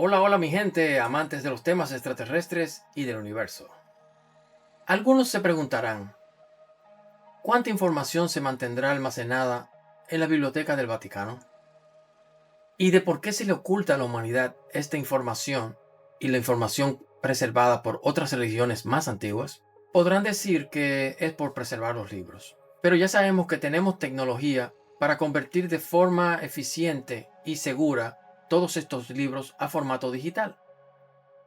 Hola, hola mi gente, amantes de los temas extraterrestres y del universo. Algunos se preguntarán, ¿cuánta información se mantendrá almacenada en la Biblioteca del Vaticano? ¿Y de por qué se le oculta a la humanidad esta información y la información preservada por otras religiones más antiguas? Podrán decir que es por preservar los libros, pero ya sabemos que tenemos tecnología para convertir de forma eficiente y segura todos estos libros a formato digital.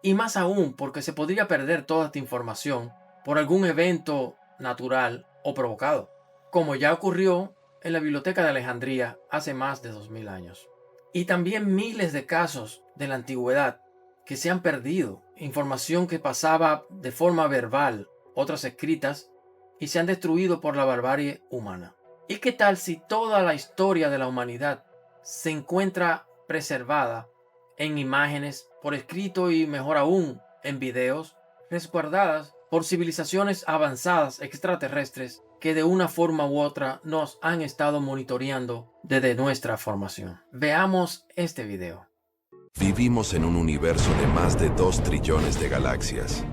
Y más aún porque se podría perder toda esta información por algún evento natural o provocado, como ya ocurrió en la Biblioteca de Alejandría hace más de 2000 años. Y también miles de casos de la antigüedad que se han perdido, información que pasaba de forma verbal, otras escritas, y se han destruido por la barbarie humana. ¿Y qué tal si toda la historia de la humanidad se encuentra preservada en imágenes, por escrito y mejor aún en videos, resguardadas por civilizaciones avanzadas extraterrestres que de una forma u otra nos han estado monitoreando desde nuestra formación? Veamos este video. Vivimos en un universo de más de 2 trillones de galaxias.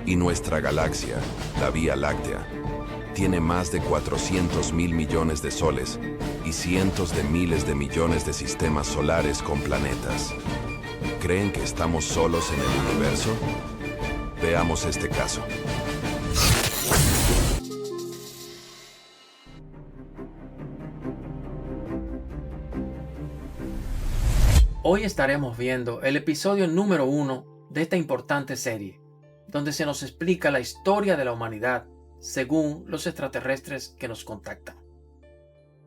Y nuestra galaxia, la Vía Láctea, tiene más de 400.000 millones de soles y cientos de miles de millones de sistemas solares con planetas. ¿Creen que estamos solos en el universo? Veamos este caso. Hoy estaremos viendo el episodio número 1 de esta importante serie, donde se nos explica la historia de la humanidad según los extraterrestres que nos contactan.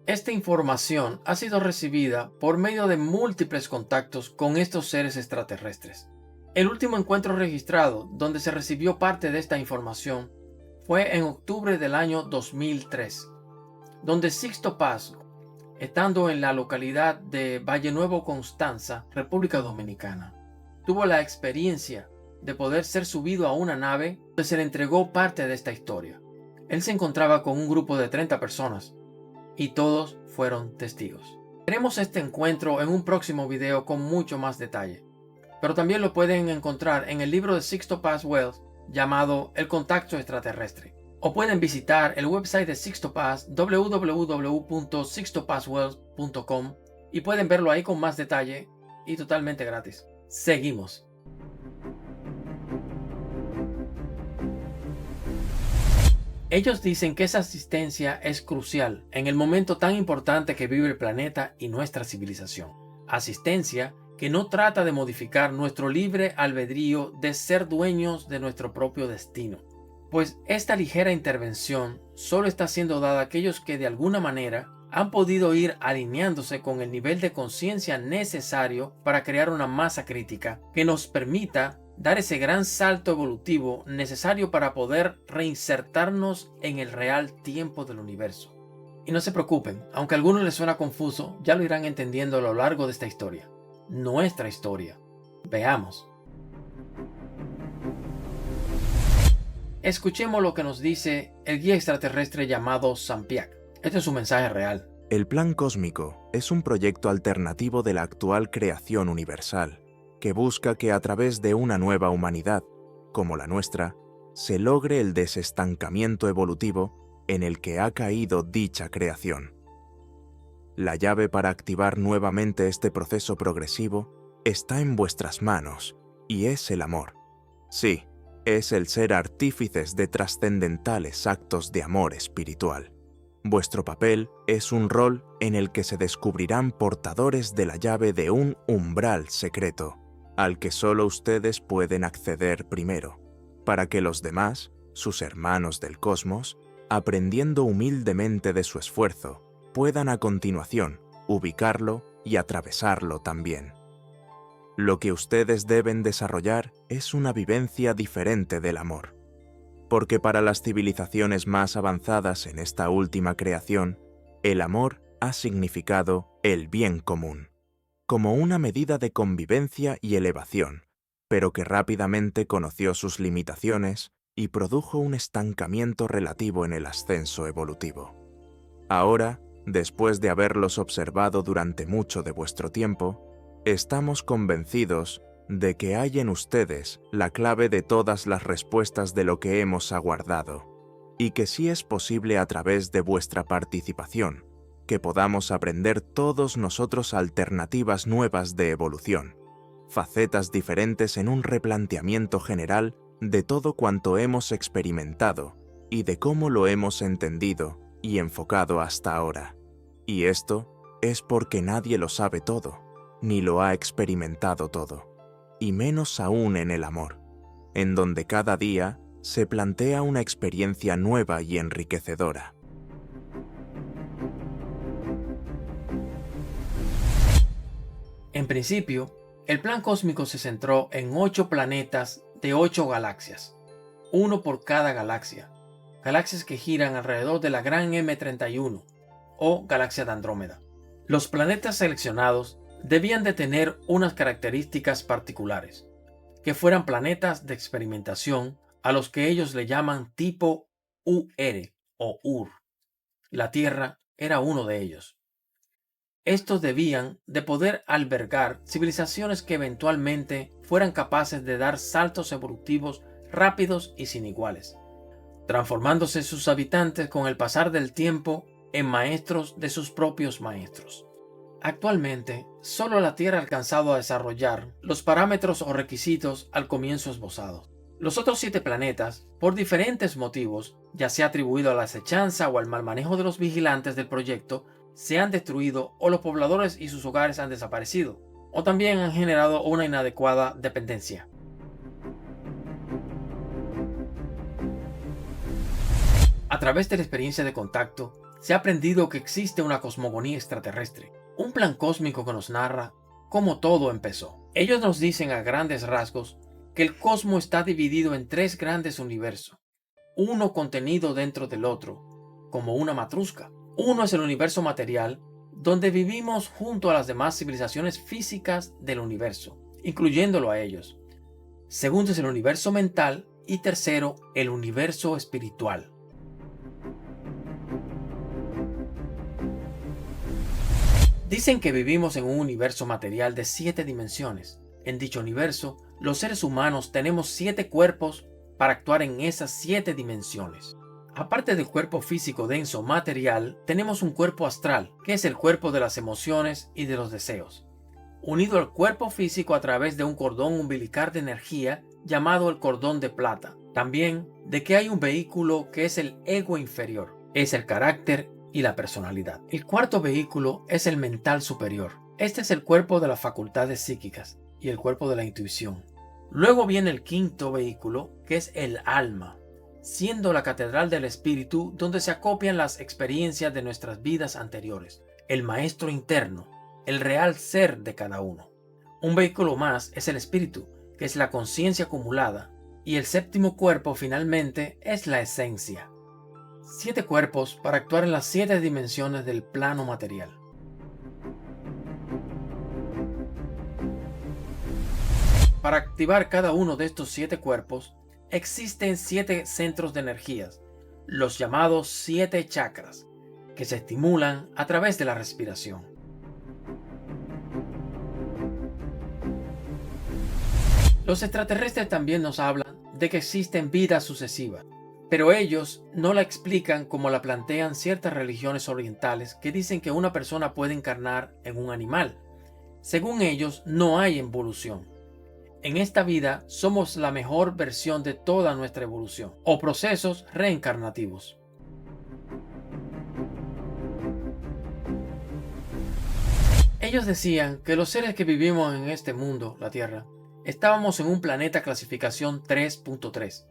Esta información ha sido recibida por medio de múltiples contactos con estos seres extraterrestres. El último encuentro registrado donde se recibió parte de esta información fue en octubre del año 2003, donde Sixto Paz, estando en la localidad de Valle Nuevo, Constanza, República Dominicana, tuvo la experiencia de poder ser subido a una nave donde se le entregó parte de esta historia. Él se encontraba con un grupo de 30 personas y todos fueron testigos. Veremos este encuentro en un próximo video con mucho más detalle, pero también lo pueden encontrar en el libro de Sixto Paz Wells llamado El Contacto Extraterrestre. O pueden visitar el website de Sixto Paz, www.sixtopazwells.com, y pueden verlo ahí con más detalle y totalmente gratis. Seguimos. Ellos dicen que esa asistencia es crucial en el momento tan importante que vive el planeta y nuestra civilización. Asistencia que no trata de modificar nuestro libre albedrío de ser dueños de nuestro propio destino, pues esta ligera intervención solo está siendo dada a aquellos que de alguna manera han podido ir alineándose con el nivel de conciencia necesario para crear una masa crítica que nos permita dar ese gran salto evolutivo necesario para poder reinsertarnos en el real tiempo del universo. Y no se preocupen, aunque a algunos les suena confuso, ya lo irán entendiendo a lo largo de esta historia. Nuestra historia. Veamos. Escuchemos lo que nos dice el guía extraterrestre llamado Sampiak. Este es su mensaje real. El plan cósmico es un proyecto alternativo de la actual creación universal, que busca que a través de una nueva humanidad, como la nuestra, se logre el desestancamiento evolutivo en el que ha caído dicha creación. La llave para activar nuevamente este proceso progresivo está en vuestras manos, y es el amor. Sí, es el ser artífices de trascendentales actos de amor espiritual. Vuestro papel es un rol en el que se descubrirán portadores de la llave de un umbral secreto, al que solo ustedes pueden acceder primero, para que los demás, sus hermanos del cosmos, aprendiendo humildemente de su esfuerzo, puedan a continuación ubicarlo y atravesarlo también. Lo que ustedes deben desarrollar es una vivencia diferente del amor, porque para las civilizaciones más avanzadas en esta última creación, el amor ha significado el bien común, como una medida de convivencia y elevación, pero que rápidamente conoció sus limitaciones y produjo un estancamiento relativo en el ascenso evolutivo. Ahora, después de haberlos observado durante mucho de vuestro tiempo, estamos convencidos de que hay en ustedes la clave de todas las respuestas de lo que hemos aguardado, y que sí es posible a través de vuestra participación, que podamos aprender todos nosotros alternativas nuevas de evolución, facetas diferentes en un replanteamiento general de todo cuanto hemos experimentado y de cómo lo hemos entendido y enfocado hasta ahora. Y esto es porque nadie lo sabe todo, ni lo ha experimentado todo, y menos aún en el amor, en donde cada día se plantea una experiencia nueva y enriquecedora. En principio, el plan cósmico se centró en 8 planetas de 8 galaxias, uno por cada galaxia, galaxias que giran alrededor de la gran M31 o galaxia de Andrómeda. Los planetas seleccionados debían de tener unas características particulares, que fueran planetas de experimentación a los que ellos le llaman tipo UR o UR. La Tierra era uno de ellos. Estos debían de poder albergar civilizaciones que eventualmente fueran capaces de dar saltos evolutivos rápidos y sin iguales, transformándose sus habitantes con el pasar del tiempo en maestros de sus propios maestros. Actualmente, solo la Tierra ha alcanzado a desarrollar los parámetros o requisitos al comienzo esbozados. Los otros 7 planetas, por diferentes motivos, ya sea atribuido a la acechanza o al mal manejo de los vigilantes del proyecto, se han destruido o los pobladores y sus hogares han desaparecido, o también han generado una inadecuada dependencia. A través de la experiencia de contacto, se ha aprendido que existe una cosmogonía extraterrestre, un plan cósmico que nos narra cómo todo empezó. Ellos nos dicen a grandes rasgos que el cosmos está dividido en 3 grandes universos, uno contenido dentro del otro, como una matrusca. Uno es el universo material, donde vivimos junto a las demás civilizaciones físicas del universo, incluyéndolo a ellos. Segundo es el universo mental y tercero, el universo espiritual. Dicen que vivimos en un universo material de 7 dimensiones. En dicho universo, los seres humanos tenemos 7 cuerpos para actuar en esas 7 dimensiones. Aparte del cuerpo físico denso material, tenemos un cuerpo astral, que es el cuerpo de las emociones y de los deseos, unido al cuerpo físico a través de un cordón umbilical de energía llamado el cordón de plata. También de que hay un vehículo que es el ego inferior, es el carácter y la personalidad. El cuarto vehículo es el mental superior. Este es el cuerpo de las facultades psíquicas y el cuerpo de la intuición. Luego viene el quinto vehículo, que es el alma, siendo la catedral del espíritu donde se acopian las experiencias de nuestras vidas anteriores, el maestro interno, el real ser de cada uno. Un vehículo más es el espíritu, que es la conciencia acumulada, y el séptimo cuerpo finalmente es la esencia. 7 cuerpos para actuar en las 7 dimensiones del plano material. Para activar cada uno de estos 7 cuerpos, existen 7 centros de energías, los llamados 7 chakras, que se estimulan a través de la respiración. Los extraterrestres también nos hablan de que existen vidas sucesivas, pero ellos no la explican como la plantean ciertas religiones orientales que dicen que una persona puede encarnar en un animal. Según ellos, no hay evolución. En esta vida somos la mejor versión de toda nuestra evolución o procesos reencarnativos. Ellos decían que los seres que vivimos en este mundo, la Tierra, estábamos en un planeta clasificación 3.3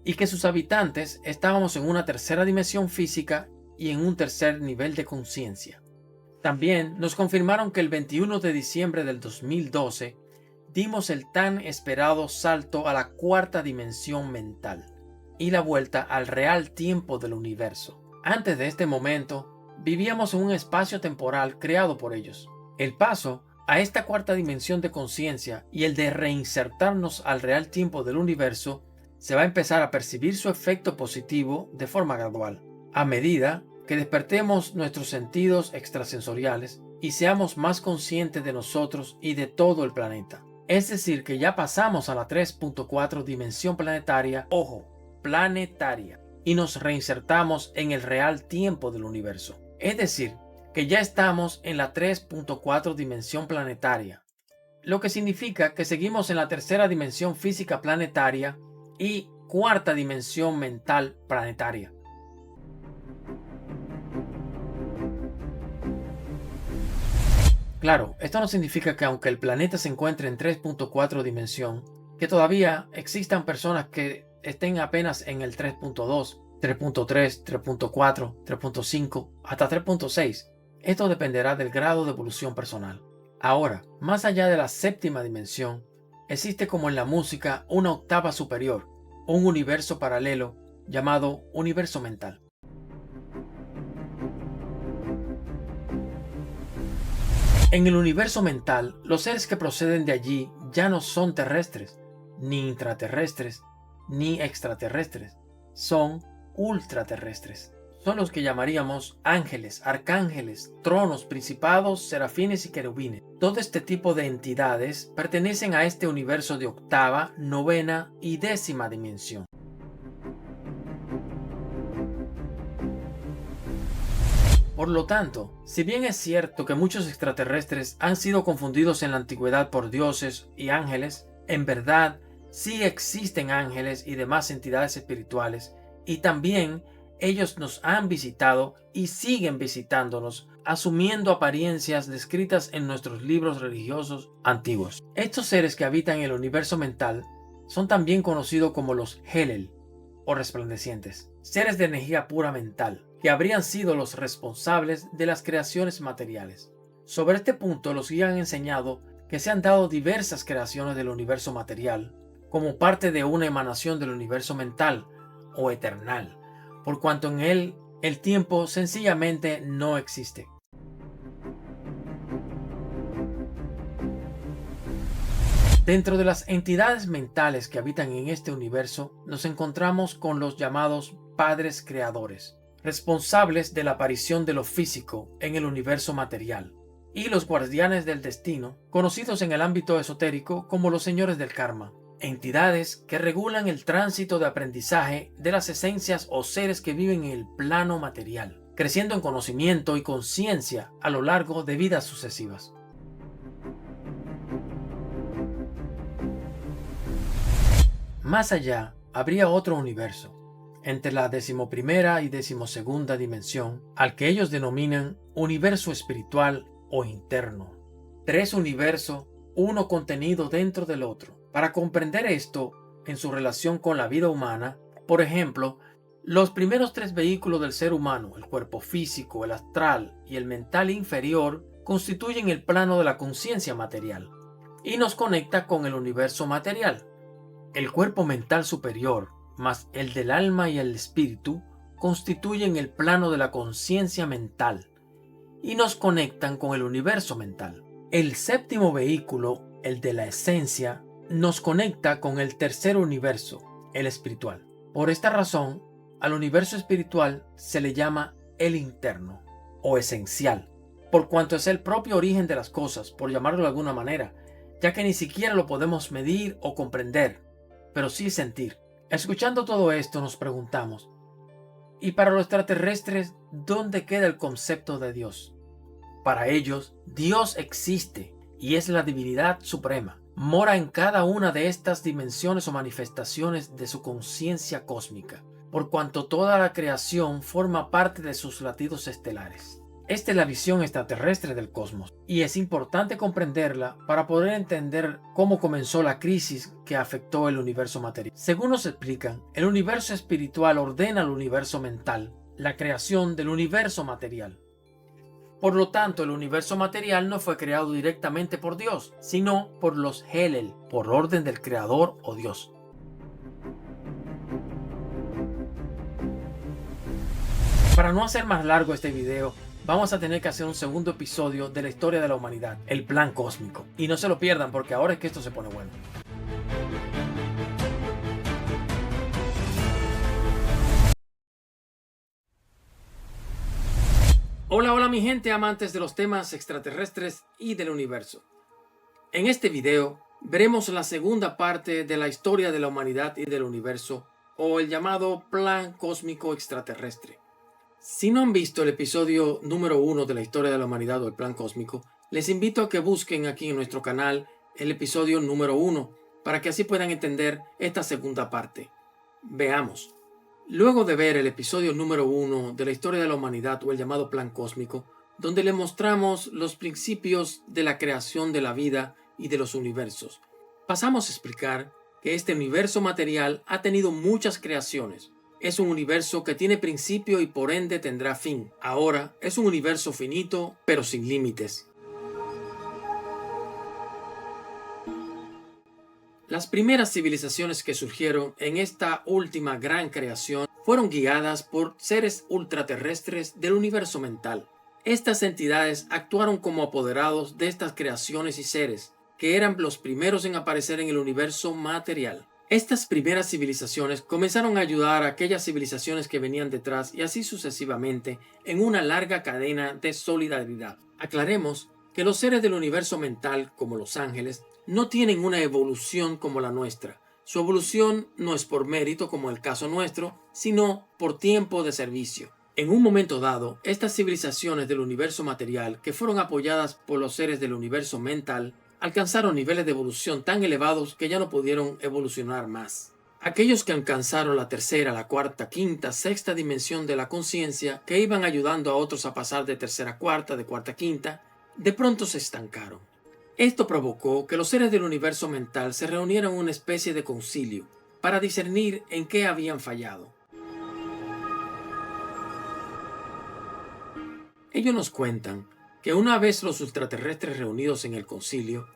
y que sus habitantes estábamos en una tercera dimensión física y en un tercer nivel de conciencia. También nos confirmaron que el 21 de diciembre del 2012 dimos el tan esperado salto a la 4ª dimensión mental y la vuelta al real tiempo del universo. Antes de este momento, vivíamos en un espacio temporal creado por ellos. El paso a esta 4ª dimensión de conciencia y el de reinsertarnos al real tiempo del universo se va a empezar a percibir su efecto positivo de forma gradual, a medida que despertemos nuestros sentidos extrasensoriales y seamos más conscientes de nosotros y de todo el planeta. Es decir, que ya pasamos a la 3.4 dimensión planetaria, ojo, planetaria, y nos reinsertamos en el real tiempo del universo. Es decir, que ya estamos en la 3.4 dimensión planetaria, lo que significa que seguimos en la tercera dimensión física planetaria y cuarta dimensión mental planetaria. Claro, esto no significa que aunque el planeta se encuentre en 3.4 dimensión, que todavía existan personas que estén apenas en el 3.2, 3.3, 3.4, 3.5, hasta 3.6. Esto dependerá del grado de evolución personal. Ahora, más allá de la séptima dimensión, existe como en la música una octava superior, un universo paralelo llamado universo mental. En el universo mental, los seres que proceden de allí ya no son terrestres, ni intraterrestres, ni extraterrestres. Son ultraterrestres. Son los que llamaríamos ángeles, arcángeles, tronos, principados, serafines y querubines. Todo este tipo de entidades pertenecen a este universo de octava, novena y décima dimensión. Por lo tanto, si bien es cierto que muchos extraterrestres han sido confundidos en la antigüedad por dioses y ángeles, en verdad sí existen ángeles y demás entidades espirituales, y también ellos nos han visitado y siguen visitándonos, asumiendo apariencias descritas en nuestros libros religiosos antiguos. Estos seres que habitan el universo mental son también conocidos como los Helel o resplandecientes, seres de energía pura mental, que habrían sido los responsables de las creaciones materiales. Sobre este punto, los guías han enseñado que se han dado diversas creaciones del universo material como parte de una emanación del universo mental o eternal, por cuanto en él el tiempo sencillamente no existe. Dentro de las entidades mentales que habitan en este universo, nos encontramos con los llamados padres creadores, responsables de la aparición de lo físico en el universo material, y los guardianes del destino, conocidos en el ámbito esotérico como los señores del karma, entidades que regulan el tránsito de aprendizaje de las esencias o seres que viven en el plano material, creciendo en conocimiento y conciencia a lo largo de vidas sucesivas. Más allá, habría otro universo, entre la 11ª y 12ª dimensión, al que ellos denominan universo espiritual o interno. Tres universos, uno contenido dentro del otro. Para comprender esto en su relación con la vida humana, por ejemplo, los primeros tres vehículos del ser humano, el cuerpo físico, el astral y el mental inferior, constituyen el plano de la conciencia material y nos conecta con el universo material. El cuerpo mental superior, más el del alma y el espíritu, constituyen el plano de la conciencia mental y nos conectan con el universo mental. El séptimo vehículo, el de la esencia, nos conecta con el tercer universo, el espiritual. Por esta razón, al universo espiritual se le llama el interno o esencial, por cuanto es el propio origen de las cosas, por llamarlo de alguna manera, ya que ni siquiera lo podemos medir o comprender, pero sí sentir. Escuchando todo esto nos preguntamos, ¿y para los extraterrestres dónde queda el concepto de Dios? Para ellos, Dios existe y es la divinidad suprema. Mora en cada una de estas dimensiones o manifestaciones de su conciencia cósmica, por cuanto toda la creación forma parte de sus latidos estelares. Esta es la visión extraterrestre del cosmos, y es importante comprenderla para poder entender cómo comenzó la crisis que afectó el universo material. Según nos explican, el universo espiritual ordena al universo mental la creación del universo material. Por lo tanto, el universo material no fue creado directamente por Dios, sino por los Helel, por orden del Creador o Dios. Para no hacer más largo este video, vamos a tener que hacer un segundo episodio de la historia de la humanidad, el plan cósmico. Y no se lo pierdan porque ahora es que esto se pone bueno. Hola mi gente, amantes de los temas extraterrestres y del universo. En este video veremos la segunda parte de la historia de la humanidad y del universo, o el llamado Plan Cósmico Extraterrestre. Si no han visto el episodio número 1 de la historia de la humanidad o el Plan Cósmico, les invito a que busquen aquí en nuestro canal el episodio número 1 para que así puedan entender esta segunda parte. Veamos. Luego de ver el episodio número 1 de la historia de la humanidad o el llamado Plan Cósmico, donde le mostramos los principios de la creación de la vida y de los universos, pasamos a explicar que este universo material ha tenido muchas creaciones. Es un universo que tiene principio y por ende tendrá fin. Ahora es un universo finito, pero sin límites. Las primeras civilizaciones que surgieron en esta última gran creación fueron guiadas por seres ultraterrestres del universo mental. Estas entidades actuaron como apoderados de estas creaciones y seres, que eran los primeros en aparecer en el universo material. Estas primeras civilizaciones comenzaron a ayudar a aquellas civilizaciones que venían detrás y así sucesivamente en una larga cadena de solidaridad. Aclaremos que los seres del universo mental, como los ángeles, no tienen una evolución como la nuestra. Su evolución no es por mérito como el caso nuestro, sino por tiempo de servicio. En un momento dado, estas civilizaciones del universo material, que fueron apoyadas por los seres del universo mental, alcanzaron niveles de evolución tan elevados que ya no pudieron evolucionar más. Aquellos que alcanzaron la tercera, la cuarta, quinta, sexta dimensión de la conciencia, que iban ayudando a otros a pasar de tercera a cuarta, de cuarta a quinta, de pronto se estancaron. Esto provocó que los seres del universo mental se reunieran en una especie de concilio para discernir en qué habían fallado. Ellos nos cuentan que una vez los ultraterrestres reunidos en el concilio,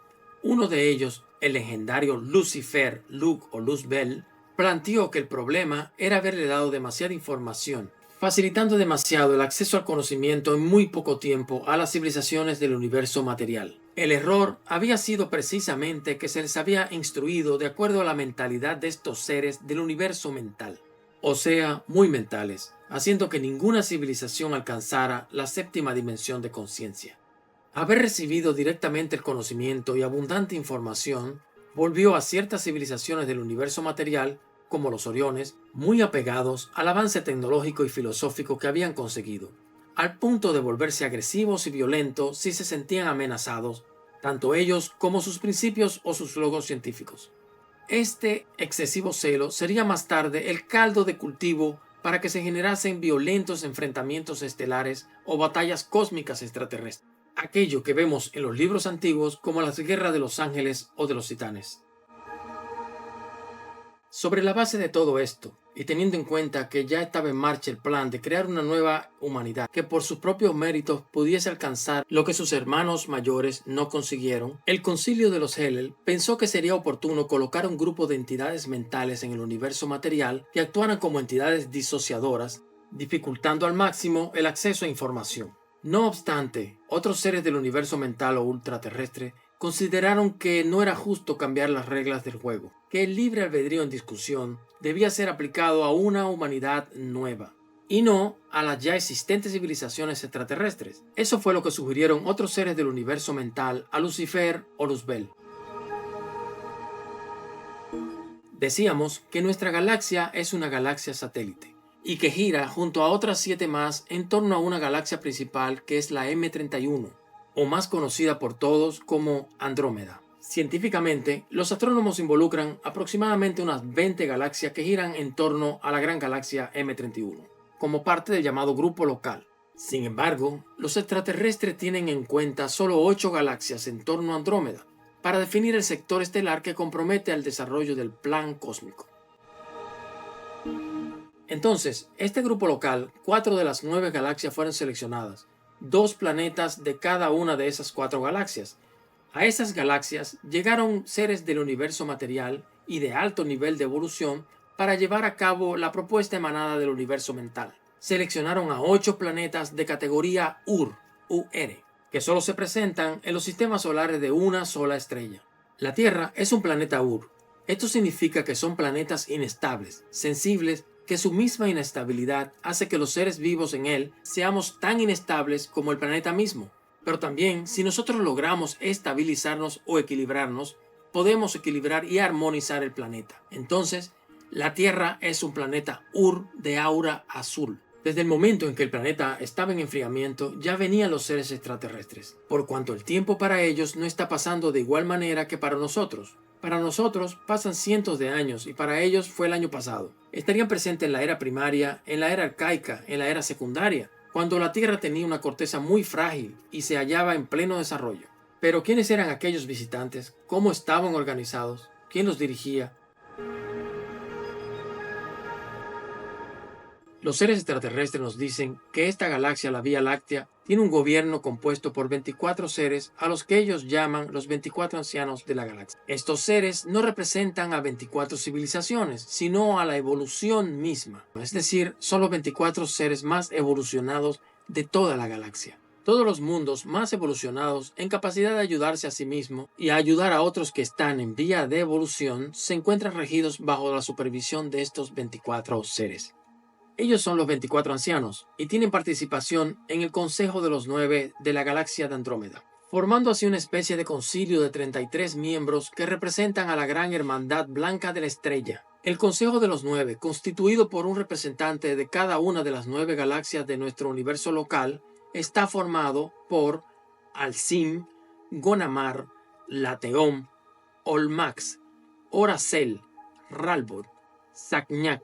uno de ellos, el legendario Lucifer, Luke o Luzbel, planteó que el problema era haberle dado demasiada información, facilitando demasiado el acceso al conocimiento en muy poco tiempo a las civilizaciones del universo material. El error había sido precisamente que se les había instruido de acuerdo a la mentalidad de estos seres del universo mental, o sea, muy mentales, haciendo que ninguna civilización alcanzara la séptima dimensión de conciencia. Haber recibido directamente el conocimiento y abundante información volvió a ciertas civilizaciones del universo material, como los Oriones, muy apegados al avance tecnológico y filosófico que habían conseguido, al punto de volverse agresivos y violentos si se sentían amenazados, tanto ellos como sus principios o sus logros científicos. Este excesivo celo sería más tarde el caldo de cultivo para que se generasen violentos enfrentamientos estelares o batallas cósmicas extraterrestres, aquello que vemos en los libros antiguos como las guerras de los ángeles o de los titanes. Sobre la base de todo esto, y teniendo en cuenta que ya estaba en marcha el plan de crear una nueva humanidad que por sus propios méritos pudiese alcanzar lo que sus hermanos mayores no consiguieron, el concilio de los Hellel pensó que sería oportuno colocar un grupo de entidades mentales en el universo material que actuaran como entidades disociadoras, dificultando al máximo el acceso a información. No obstante, otros seres del universo mental o ultraterrestre consideraron que no era justo cambiar las reglas del juego, que el libre albedrío en discusión debía ser aplicado a una humanidad nueva, y no a las ya existentes civilizaciones extraterrestres. Eso fue lo que sugirieron otros seres del universo mental a Lucifer o Luzbel. Decíamos que nuestra galaxia es una galaxia satélite, y que gira junto a otras 7 más en torno a una galaxia principal que es la M31, o más conocida por todos como Andrómeda. Científicamente, los astrónomos involucran aproximadamente unas 20 galaxias que giran en torno a la gran galaxia M31, como parte del llamado grupo local. Sin embargo, los extraterrestres tienen en cuenta solo 8 galaxias en torno a Andrómeda, para definir el sector estelar que compromete al desarrollo del plan cósmico. Entonces, este grupo local, 4 de las 9 galaxias fueron seleccionadas, 2 planetas de cada una de esas 4 galaxias. A esas galaxias llegaron seres del universo material y de alto nivel de evolución para llevar a cabo la propuesta emanada del universo mental. Seleccionaron a 8 planetas de categoría UR, que solo se presentan en los sistemas solares de una sola estrella. La Tierra es un planeta UR. Esto significa que son planetas inestables, sensibles, que su misma inestabilidad hace que los seres vivos en él seamos tan inestables como el planeta mismo. Pero también, si nosotros logramos estabilizarnos o equilibrarnos, podemos equilibrar y armonizar el planeta. Entonces, la Tierra es un planeta Ur de aura azul. Desde el momento en que el planeta estaba en enfriamiento, ya venían los seres extraterrestres, por cuanto el tiempo para ellos no está pasando de igual manera que para nosotros. Para nosotros pasan cientos de años y para ellos fue el año pasado. Estarían presentes en la era primaria, en la era arcaica, en la era secundaria, cuando la Tierra tenía una corteza muy frágil y se hallaba en pleno desarrollo. Pero ¿quiénes eran aquellos visitantes? ¿Cómo estaban organizados? ¿Quién los dirigía? Los seres extraterrestres nos dicen que esta galaxia, la Vía Láctea, tiene un gobierno compuesto por 24 seres a los que ellos llaman los 24 ancianos de la galaxia. Estos seres no representan a 24 civilizaciones, sino a la evolución misma. Es decir, son los 24 seres más evolucionados de toda la galaxia. Todos los mundos más evolucionados en capacidad de ayudarse a sí mismo y a ayudar a otros que están en vía de evolución se encuentran regidos bajo la supervisión de estos 24 seres. Ellos son los 24 ancianos y tienen participación en el Consejo de los 9 de la galaxia de Andrómeda, formando así una especie de concilio de 33 miembros que representan a la Gran Hermandad Blanca de la Estrella. El Consejo de los 9, constituido por un representante de cada una de las 9 galaxias de nuestro universo local, está formado por Alcim, Gonamar, Lateom, Olmax, Oracel, Ralbot, Sagnac,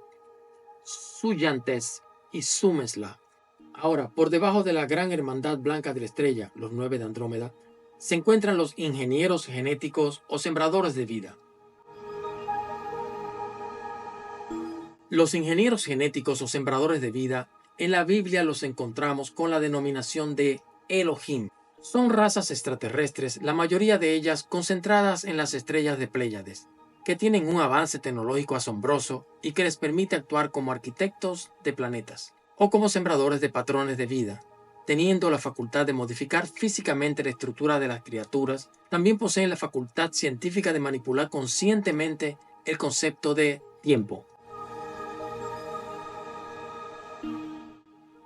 Suyantes y Sumesla. Ahora, por debajo de la Gran Hermandad Blanca de la Estrella, los 9 de Andrómeda, se encuentran los ingenieros genéticos o sembradores de vida. Los ingenieros genéticos o sembradores de vida, en la Biblia los encontramos con la denominación de Elohim. Son razas extraterrestres, la mayoría de ellas concentradas en las estrellas de Pléyades, que tienen un avance tecnológico asombroso y que les permite actuar como arquitectos de planetas o como sembradores de patrones de vida, teniendo la facultad de modificar físicamente la estructura de las criaturas. También poseen la facultad científica de manipular conscientemente el concepto de tiempo.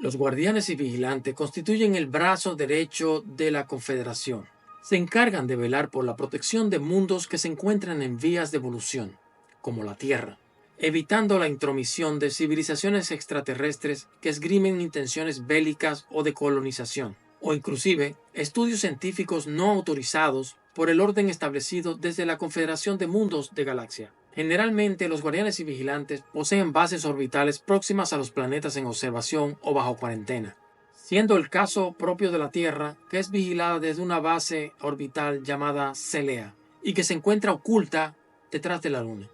Los guardianes y vigilantes constituyen el brazo derecho de la Confederación. Se encargan de velar por la protección de mundos que se encuentran en vías de evolución, como la Tierra, evitando la intromisión de civilizaciones extraterrestres que esgrimen intenciones bélicas o de colonización, o inclusive estudios científicos no autorizados por el orden establecido desde la Confederación de Mundos de Galaxia. Generalmente, los guardianes y vigilantes poseen bases orbitales próximas a los planetas en observación o bajo cuarentena, siendo el caso propio de la Tierra, que es vigilada desde una base orbital llamada Celea y que se encuentra oculta detrás de la Luna.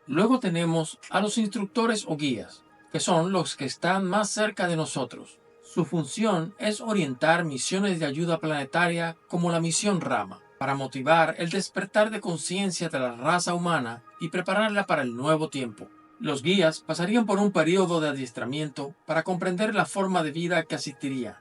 Luego tenemos a los instructores o guías, que son los que están más cerca de nosotros. Su función es orientar misiones de ayuda planetaria como la misión Rama, para motivar el despertar de conciencia de la raza humana y prepararla para el nuevo tiempo. Los guías pasarían por un periodo de adiestramiento para comprender la forma de vida que asistiría.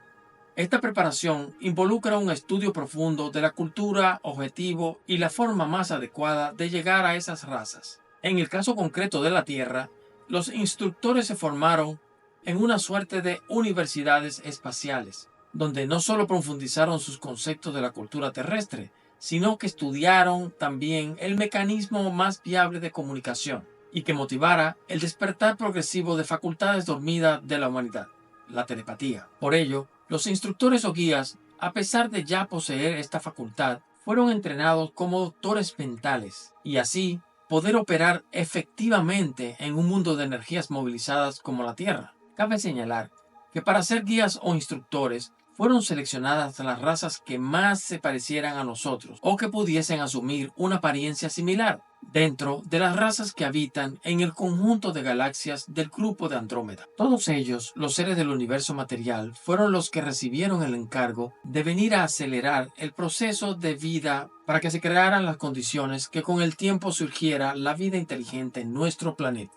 Esta preparación involucra un estudio profundo de la cultura, objetivo y la forma más adecuada de llegar a esas razas. En el caso concreto de la Tierra, los instructores se formaron en una suerte de universidades espaciales, donde no solo profundizaron sus conceptos de la cultura terrestre, sino que estudiaron también el mecanismo más viable de comunicación y que motivara el despertar progresivo de facultades dormidas de la humanidad, la telepatía. Por ello, los instructores o guías, a pesar de ya poseer esta facultad, fueron entrenados como doctores mentales y así poder operar efectivamente en un mundo de energías movilizadas como la Tierra. Cabe señalar que para ser guías o instructores fueron seleccionadas las razas que más se parecieran a nosotros o que pudiesen asumir una apariencia similar dentro de las razas que habitan en el conjunto de galaxias del grupo de Andrómeda. Todos ellos, los seres del universo material, fueron los que recibieron el encargo de venir a acelerar el proceso de vida para que se crearan las condiciones que con el tiempo surgiera la vida inteligente en nuestro planeta.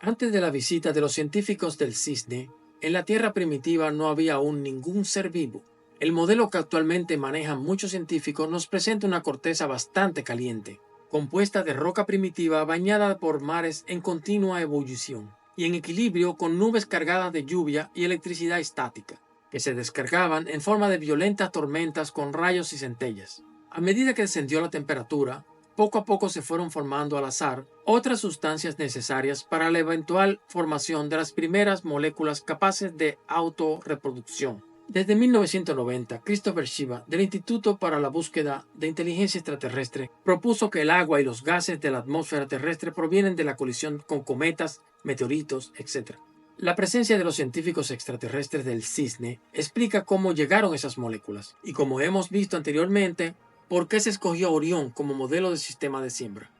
Antes de la visita de los científicos del Cisne, en la Tierra primitiva no había aún ningún ser vivo. El modelo que actualmente manejan muchos científicos nos presenta una corteza bastante caliente, compuesta de roca primitiva bañada por mares en continua ebullición y en equilibrio con nubes cargadas de lluvia y electricidad estática. que se descargaban en forma de violentas tormentas con rayos y centellas. A medida que descendió la temperatura, poco a poco se fueron formando al azar otras sustancias necesarias para la eventual formación de las primeras moléculas capaces de autorreproducción. Desde 1990, Christopher Shiba, del Instituto para la Búsqueda de Inteligencia Extraterrestre, propuso que el agua y los gases de la atmósfera terrestre provienen de la colisión con cometas, meteoritos, etc. La presencia de los científicos extraterrestres del CISNE explica cómo llegaron esas moléculas, y como hemos visto anteriormente, por qué se escogió Orión como modelo de sistema de siembra.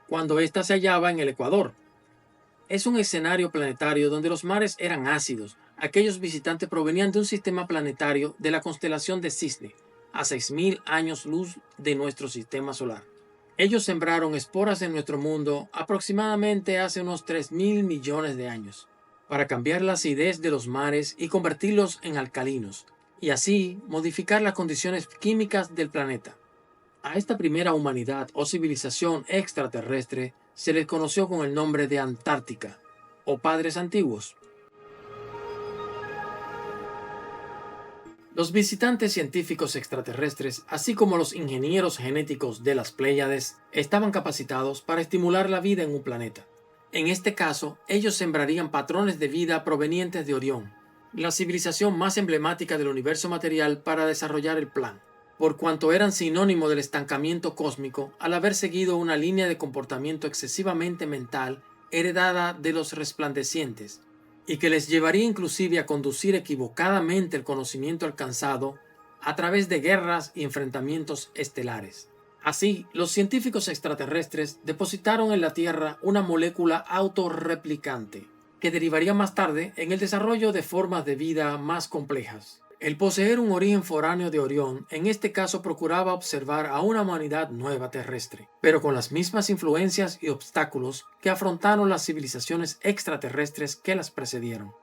Cuando ésta se hallaba en el Ecuador. Es un escenario planetario donde los mares eran ácidos. Aquellos visitantes provenían de un sistema planetario de la constelación de Cisne, a 6.000 años luz de nuestro sistema solar. Ellos sembraron esporas en nuestro mundo aproximadamente hace unos 3.000 millones de años, para cambiar la acidez de los mares y convertirlos en alcalinos, y así modificar las condiciones químicas del planeta. A esta primera humanidad o civilización extraterrestre se les conoció con el nombre de Antártica, o padres antiguos. Los visitantes científicos extraterrestres, así como los ingenieros genéticos de las Pléyades, estaban capacitados para estimular la vida en un planeta. En este caso, ellos sembrarían patrones de vida provenientes de Orión, la civilización más emblemática del universo material, para desarrollar el plan, por cuanto eran sinónimo del estancamiento cósmico al haber seguido una línea de comportamiento excesivamente mental heredada de los resplandecientes, y que les llevaría inclusive a conducir equivocadamente el conocimiento alcanzado a través de guerras y enfrentamientos estelares. Así, los científicos extraterrestres depositaron en la Tierra una molécula autorreplicante, que derivaría más tarde en el desarrollo de formas de vida más complejas. El poseer un origen foráneo de Orión, en este caso procuraba observar a una humanidad nueva terrestre, pero con las mismas influencias y obstáculos que afrontaron las civilizaciones extraterrestres que las precedieron.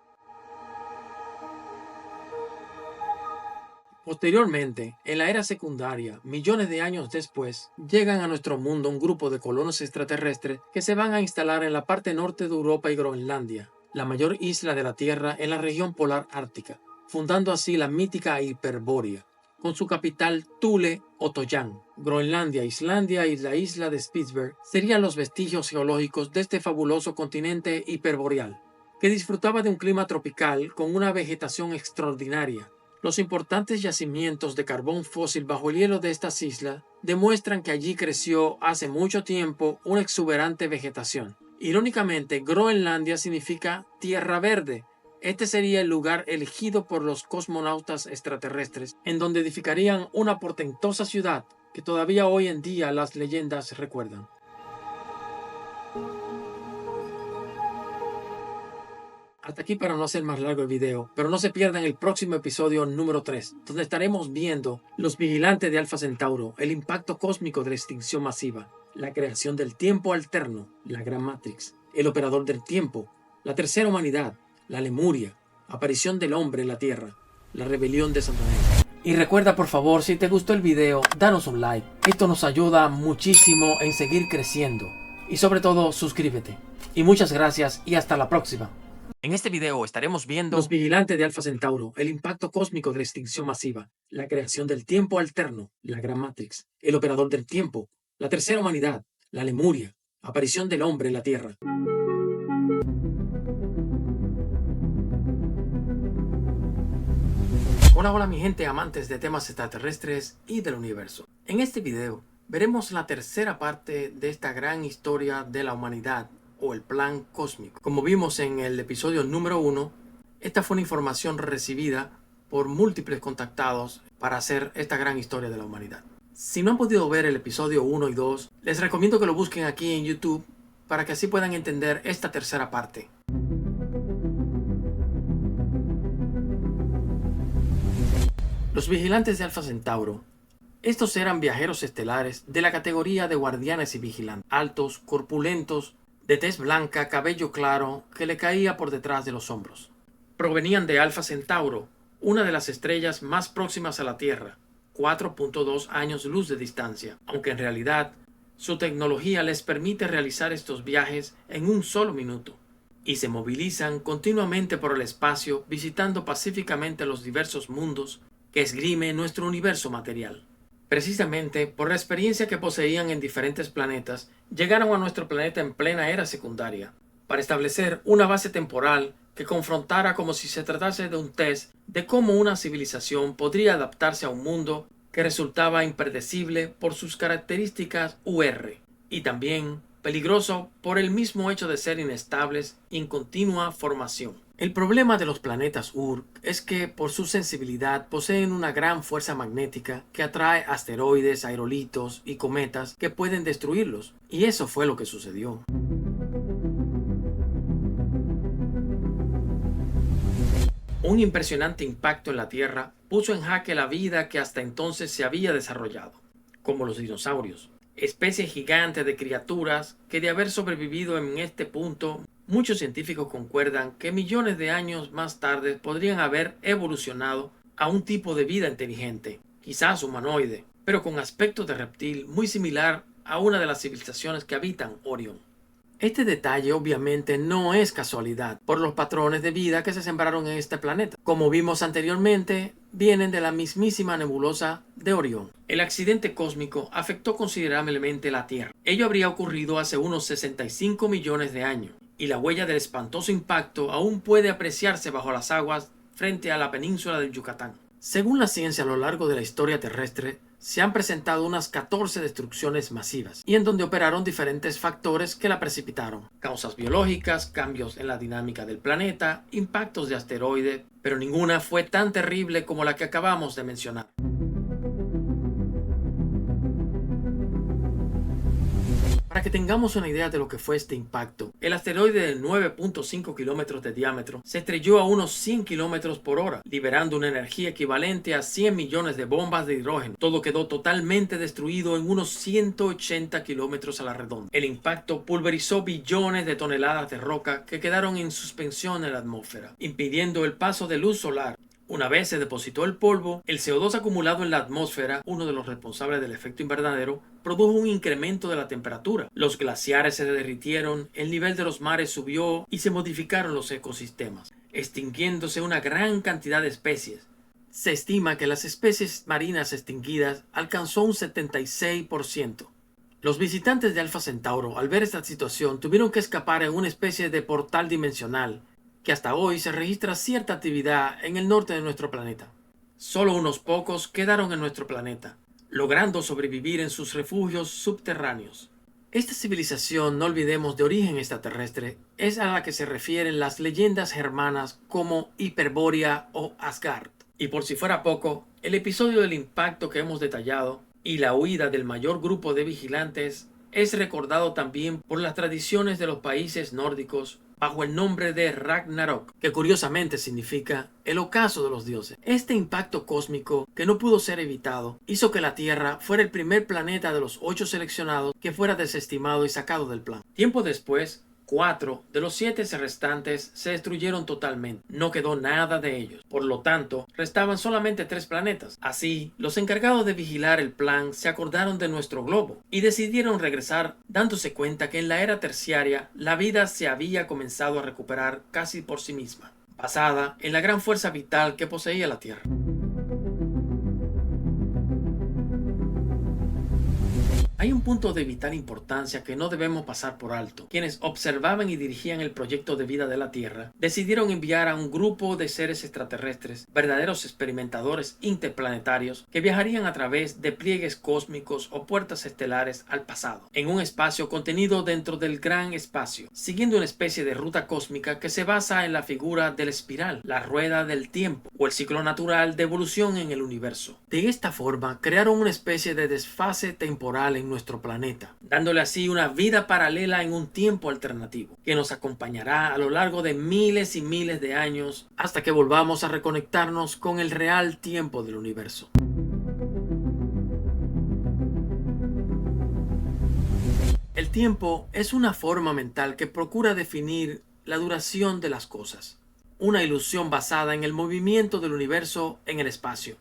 Posteriormente, en la era secundaria, millones de años después, llegan a nuestro mundo un grupo de colonos extraterrestres que se van a instalar en la parte norte de Europa y Groenlandia, la mayor isla de la Tierra en la región polar ártica, fundando así la mítica Hiperbórea, con su capital Thule o Toyán. Groenlandia, Islandia y la isla de Spitsberg serían los vestigios geológicos de este fabuloso continente hiperboreal, que disfrutaba de un clima tropical con una vegetación extraordinaria. Los importantes yacimientos de carbón fósil bajo el hielo de estas islas demuestran que allí creció hace mucho tiempo una exuberante vegetación. Irónicamente, Groenlandia significa tierra verde. Este sería el lugar elegido por los cosmonautas extraterrestres, en donde edificarían una portentosa ciudad que todavía hoy en día las leyendas recuerdan. Hasta aquí para no hacer más largo el video, pero no se pierdan el próximo episodio número 3, donde estaremos viendo los vigilantes de Alpha Centauro, el impacto cósmico de la extinción masiva, la creación del tiempo alterno, la Gran Matrix, el operador del tiempo, la tercera humanidad, la Lemuria, aparición del hombre en la Tierra, la rebelión de Satanás. Y recuerda, por favor, si te gustó el video, danos un like. Esto nos ayuda muchísimo en seguir creciendo. Y sobre todo, suscríbete. Y muchas gracias y hasta la próxima. En este video estaremos viendo los vigilantes de Alpha Centauro, el impacto cósmico de la extinción masiva, la creación del tiempo alterno, la Gran Matrix, el operador del tiempo, la tercera humanidad, la Lemuria, aparición del hombre en la Tierra. Hola mi gente, amantes de temas extraterrestres y del universo. En este video veremos la tercera parte de esta gran historia de la humanidad o el plan cósmico. Como vimos en el episodio número 1, esta fue una información recibida por múltiples contactados para hacer esta gran historia de la humanidad. Si no han podido ver el episodio 1 y 2, les recomiendo que lo busquen aquí en YouTube para que así puedan entender esta tercera parte. Los vigilantes de Alpha Centauro. Estos eran viajeros estelares de la categoría de guardianes y vigilantes, altos, corpulentos, de tez blanca, cabello claro, que le caía por detrás de los hombros. Provenían de Alpha Centauro, una de las estrellas más próximas a la Tierra, 4.2 años luz de distancia, aunque en realidad su tecnología les permite realizar estos viajes en un solo minuto. y se movilizan continuamente por el espacio, visitando pacíficamente los diversos mundos que esgrime nuestro universo material. Precisamente por la experiencia que poseían en diferentes planetas, llegaron a nuestro planeta en plena era secundaria, para establecer una base temporal que confrontara como si se tratase de un test de cómo una civilización podría adaptarse a un mundo que resultaba impredecible por sus características UR y también peligroso por el mismo hecho de ser inestables y en continua formación. El problema de los planetas UR es que por su sensibilidad poseen una gran fuerza magnética que atrae asteroides, aerolitos y cometas que pueden destruirlos, y eso fue lo que sucedió. Un impresionante impacto en la Tierra puso en jaque la vida que hasta entonces se había desarrollado, como los dinosaurios, especie gigante de criaturas que de haber sobrevivido en este punto, muchos científicos concuerdan que millones de años más tarde podrían haber evolucionado a un tipo de vida inteligente, quizás humanoide, pero con aspecto de reptil muy similar a una de las civilizaciones que habitan Orión. Este detalle obviamente no es casualidad por los patrones de vida que se sembraron en este planeta. Como vimos anteriormente, vienen de la mismísima nebulosa de Orión. El accidente cósmico afectó considerablemente la Tierra. Ello habría ocurrido hace unos 65 millones de años, y la huella del espantoso impacto aún puede apreciarse bajo las aguas frente a la península del Yucatán. Según la ciencia, a lo largo de la historia terrestre, se han presentado unas 14 destrucciones masivas, y en donde operaron diferentes factores que la precipitaron. Causas biológicas, cambios en la dinámica del planeta, impactos de asteroides, pero ninguna fue tan terrible como la que acabamos de mencionar. Para que tengamos una idea de lo que fue este impacto, el asteroide de 9.5 kilómetros de diámetro se estrelló a unos 100 kilómetros por hora, liberando una energía equivalente a 100 millones de bombas de hidrógeno. Todo quedó totalmente destruido en unos 180 kilómetros a la redonda. El impacto pulverizó billones de toneladas de roca que quedaron en suspensión en la atmósfera, impidiendo el paso de luz solar. Una vez se depositó el polvo, el CO2 acumulado en la atmósfera, uno de los responsables del efecto invernadero, produjo un incremento de la temperatura. Los glaciares se derritieron, el nivel de los mares subió y se modificaron los ecosistemas, extinguiéndose una gran cantidad de especies. Se estima que las especies marinas extinguidas alcanzó un 76%. Los visitantes de Alpha Centauro, al ver esta situación, tuvieron que escapar en una especie de portal dimensional, que hasta hoy se registra cierta actividad en el norte de nuestro planeta. Solo unos pocos quedaron en nuestro planeta, logrando sobrevivir en sus refugios subterráneos. Esta civilización, no olvidemos, de origen extraterrestre, es a la que se refieren las leyendas germanas como Hiperbórea o Asgard. Y por si fuera poco, el episodio del impacto que hemos detallado y la huida del mayor grupo de vigilantes es recordado también por las tradiciones de los países nórdicos bajo el nombre de Ragnarok, que curiosamente significa el ocaso de los dioses. Este impacto cósmico, que no pudo ser evitado, hizo que la Tierra fuera el primer planeta de los 8 seleccionados que fuera desestimado y sacado del plan. Tiempo después, 4 de los 7 restantes se destruyeron totalmente. No quedó nada de ellos. Por lo tanto, restaban solamente 3 planetas. Así, los encargados de vigilar el plan se acordaron de nuestro globo y decidieron regresar, dándose cuenta que en la era terciaria la vida se había comenzado a recuperar casi por sí misma, basada en la gran fuerza vital que poseía la Tierra. Hay un punto de vital importancia que no debemos pasar por alto. Quienes observaban y dirigían el proyecto de vida de la Tierra decidieron enviar a un grupo de seres extraterrestres, verdaderos experimentadores interplanetarios, que viajarían a través de pliegues cósmicos o puertas estelares al pasado, en un espacio contenido dentro del gran espacio, siguiendo una especie de ruta cósmica que se basa en la figura de la espiral, la rueda del tiempo o el ciclo natural de evolución en el universo. De esta forma, crearon una especie de desfase temporal en nuestro planeta, dándole así una vida paralela en un tiempo alternativo, que nos acompañará a lo largo de miles y miles de años hasta que volvamos a reconectarnos con el real tiempo del universo. El tiempo es una forma mental que procura definir la duración de las cosas, una ilusión basada en el movimiento del universo en el espacio.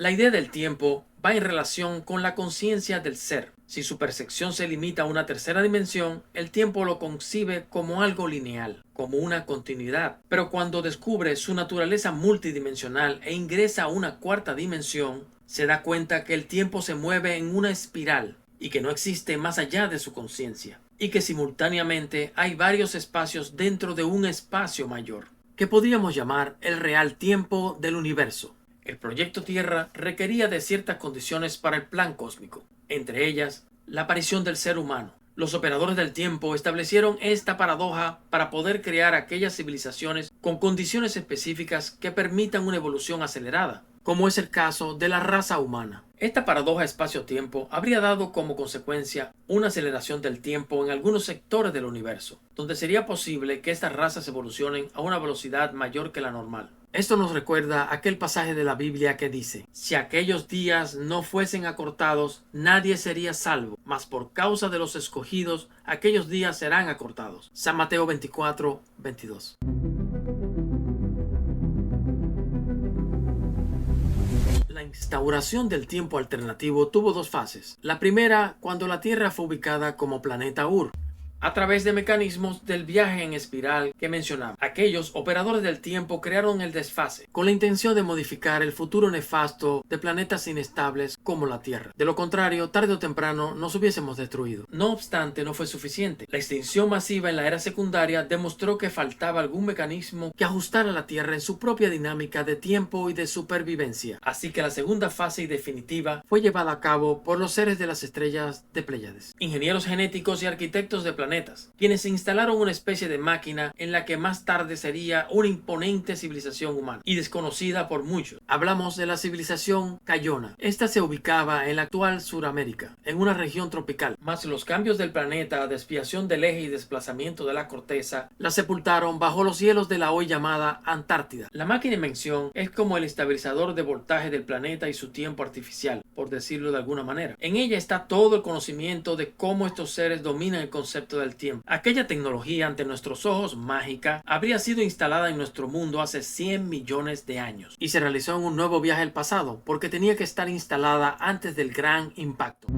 La idea del tiempo va en relación con la conciencia del ser. Si su percepción se limita a una tercera dimensión, el tiempo lo concibe como algo lineal, como una continuidad. Pero cuando descubre su naturaleza multidimensional e ingresa a una cuarta dimensión, se da cuenta que el tiempo se mueve en una espiral y que no existe más allá de su conciencia, y que simultáneamente hay varios espacios dentro de un espacio mayor, que podríamos llamar el real tiempo del universo. El proyecto Tierra requería de ciertas condiciones para el plan cósmico, entre ellas la aparición del ser humano. Los operadores del tiempo establecieron esta paradoja para poder crear aquellas civilizaciones con condiciones específicas que permitan una evolución acelerada, como es el caso de la raza humana. Esta paradoja espacio-tiempo habría dado como consecuencia una aceleración del tiempo en algunos sectores del universo, donde sería posible que estas razas evolucionen a una velocidad mayor que la normal. Esto nos recuerda aquel pasaje de la Biblia que dice: si aquellos días no fuesen acortados, nadie sería salvo, mas por causa de los escogidos, aquellos días serán acortados. San Mateo 24, 22. La instauración del tiempo alternativo tuvo dos fases. La primera, cuando la Tierra fue ubicada como planeta Ur, a través de mecanismos del viaje en espiral que mencionamos. Aquellos operadores del tiempo crearon el desfase con la intención de modificar el futuro nefasto de planetas inestables como la Tierra. De lo contrario, tarde o temprano nos hubiésemos destruido. No obstante, no fue suficiente. La extinción masiva en la era secundaria demostró que faltaba algún mecanismo que ajustara a la Tierra en su propia dinámica de tiempo y de supervivencia. Así que la segunda fase y definitiva fue llevada a cabo por los seres de las estrellas de Pléyades, ingenieros genéticos y arquitectos de planetas, quienes instalaron una especie de máquina en la que más tarde sería una imponente civilización humana y desconocida por muchos. Hablamos de la civilización Cayona. Esta se ubicaba en la actual Suramérica, en una región tropical, mas los cambios del planeta, desviación del eje y desplazamiento de la corteza la sepultaron bajo los hielos de la hoy llamada Antártida. La máquina en mención es como el estabilizador de voltaje del planeta y su tiempo artificial, por decirlo de alguna manera. En ella está todo el conocimiento de cómo estos seres dominan el concepto del tiempo. Aquella tecnología ante nuestros ojos mágica habría sido instalada en nuestro mundo hace 100 millones de años y se realizó en un nuevo viaje al pasado porque tenía que estar instalada antes del gran impacto.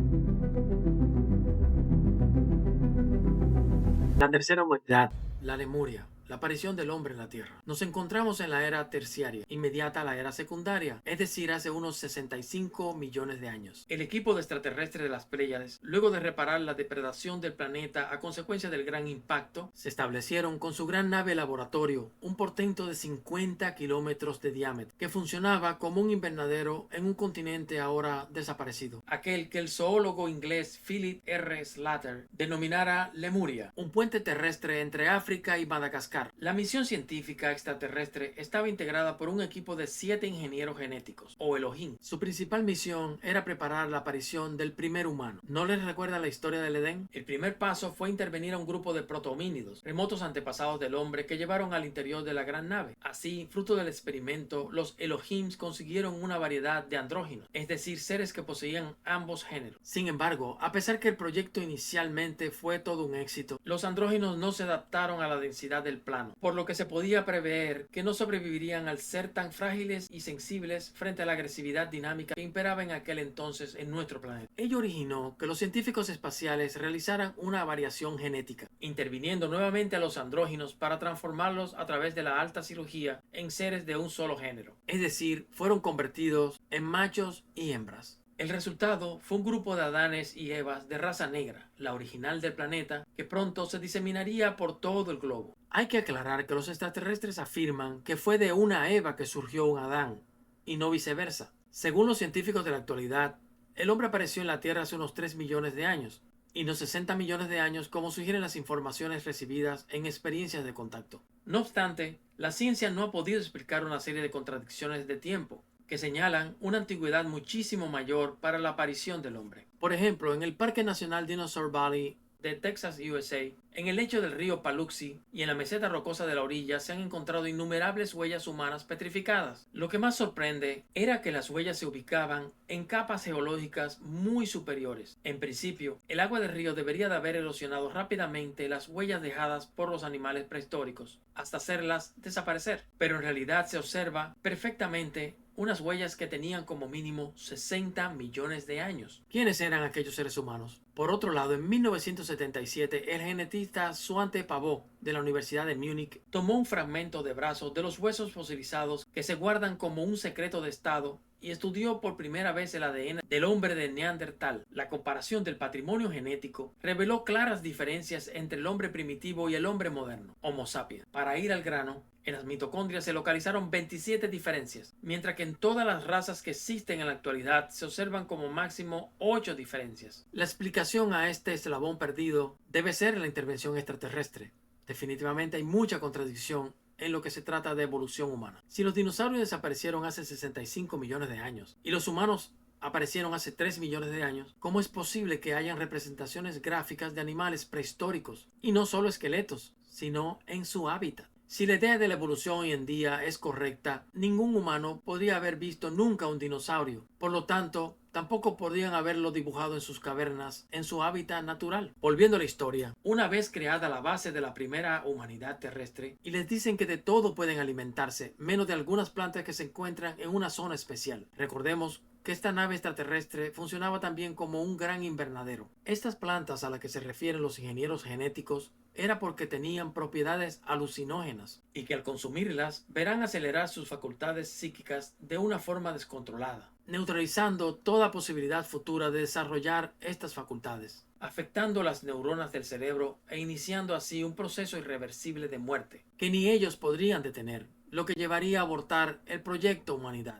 La tercera humanidad, la Lemuria. La aparición del hombre en la Tierra. Nos encontramos en la era terciaria, inmediata a la era secundaria, es decir, hace unos 65 millones de años. El equipo de extraterrestres de las Pléyades, luego de reparar la depredación del planeta a consecuencia del gran impacto, se establecieron con su gran nave laboratorio, un portento de 50 kilómetros de diámetro, que funcionaba como un invernadero en un continente ahora desaparecido, aquel que el zoólogo inglés Philip R. Slater denominara Lemuria, un puente terrestre entre África y Madagascar. La misión científica extraterrestre estaba integrada por un equipo de 7 ingenieros genéticos, o Elohim. Su principal misión era preparar la aparición del primer humano. ¿No les recuerda la historia del Edén? El primer paso fue intervenir a un grupo de protohomínidos, remotos antepasados del hombre, que llevaron al interior de la gran nave. Así, fruto del experimento, los Elohims consiguieron una variedad de andróginos, es decir, seres que poseían ambos géneros. Sin embargo, a pesar que el proyecto inicialmente fue todo un éxito, los andróginos no se adaptaron a la densidad del plano, por lo que se podía prever que no sobrevivirían al ser tan frágiles y sensibles frente a la agresividad dinámica que imperaba en aquel entonces en nuestro planeta. Ello originó que los científicos espaciales realizaran una variación genética, interviniendo nuevamente a los andróginos para transformarlos a través de la alta cirugía en seres de un solo género, es decir, fueron convertidos en machos y hembras. El resultado fue un grupo de Adanes y Evas de raza negra, la original del planeta, que pronto se diseminaría por todo el globo. Hay que aclarar que los extraterrestres afirman que fue de una Eva que surgió un Adán, y no viceversa. Según los científicos de la actualidad, el hombre apareció en la Tierra hace unos 3 millones de años, y no 60 millones de años como sugieren las informaciones recibidas en experiencias de contacto. No obstante, la ciencia no ha podido explicar una serie de contradicciones de tiempo, que señalan una antigüedad muchísimo mayor para la aparición del hombre. Por ejemplo, en el Parque Nacional Dinosaur Valley de Texas, USA, en el lecho del río Paluxy y en la meseta rocosa de la orilla se han encontrado innumerables huellas humanas petrificadas. Lo que más sorprende era que las huellas se ubicaban en capas geológicas muy superiores. En principio, el agua del río debería de haber erosionado rápidamente las huellas dejadas por los animales prehistóricos, hasta hacerlas desaparecer. Pero en realidad se observa perfectamente unas huellas que tenían como mínimo 60 millones de años. ¿Quiénes eran aquellos seres humanos? Por otro lado, en 1977, el genetista Svante Pääbo de la Universidad de Múnich tomó un fragmento de brazo de los huesos fosilizados que se guardan como un secreto de estado y estudió por primera vez el ADN del hombre de Neandertal. La comparación del patrimonio genético reveló claras diferencias entre el hombre primitivo y el hombre moderno, Homo sapiens. Para ir al grano, en las mitocondrias se localizaron 27 diferencias, mientras que en todas las razas que existen en la actualidad se observan como máximo 8 diferencias. La explicación a este eslabón perdido debe ser la intervención extraterrestre. Definitivamente hay mucha contradicción en lo que se trata de evolución humana. Si los dinosaurios desaparecieron hace 65 millones de años y los humanos aparecieron hace 3 millones de años, ¿cómo es posible que hayan representaciones gráficas de animales prehistóricos y no solo esqueletos, sino en su hábitat? Si la idea de la evolución hoy en día es correcta, ningún humano podría haber visto nunca un dinosaurio. Por lo tanto, tampoco podrían haberlo dibujado en sus cavernas, en su hábitat natural. Volviendo a la historia, una vez creada la base de la primera humanidad terrestre, y les dicen que de todo pueden alimentarse, menos de algunas plantas que se encuentran en una zona especial. Recordemos que esta nave extraterrestre funcionaba también como un gran invernadero. Estas plantas a las que se refieren los ingenieros genéticos era porque tenían propiedades alucinógenas y que al consumirlas verán acelerar sus facultades psíquicas de una forma descontrolada, neutralizando toda posibilidad futura de desarrollar estas facultades, afectando las neuronas del cerebro e iniciando así un proceso irreversible de muerte que ni ellos podrían detener, lo que llevaría a abortar el proyecto humanidad.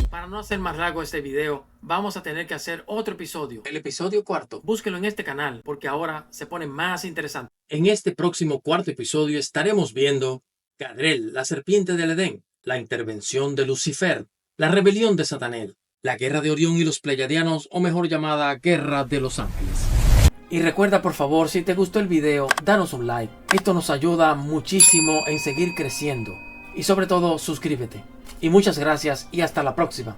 Para no hacer más largo este video, vamos a tener que hacer otro episodio, el episodio 4. Búsquenlo en este canal porque ahora se pone más interesante. En este próximo 4º episodio estaremos viendo Gadriel, la serpiente del Edén, la intervención de Lucifer, la rebelión de Satanel, la guerra de Orión y los Pleiadianos, o mejor llamada Guerra de los Ángeles. Y recuerda, por favor, si te gustó el video, danos un like. Esto nos ayuda muchísimo en seguir creciendo. Y sobre todo, suscríbete. Y muchas gracias y hasta la próxima.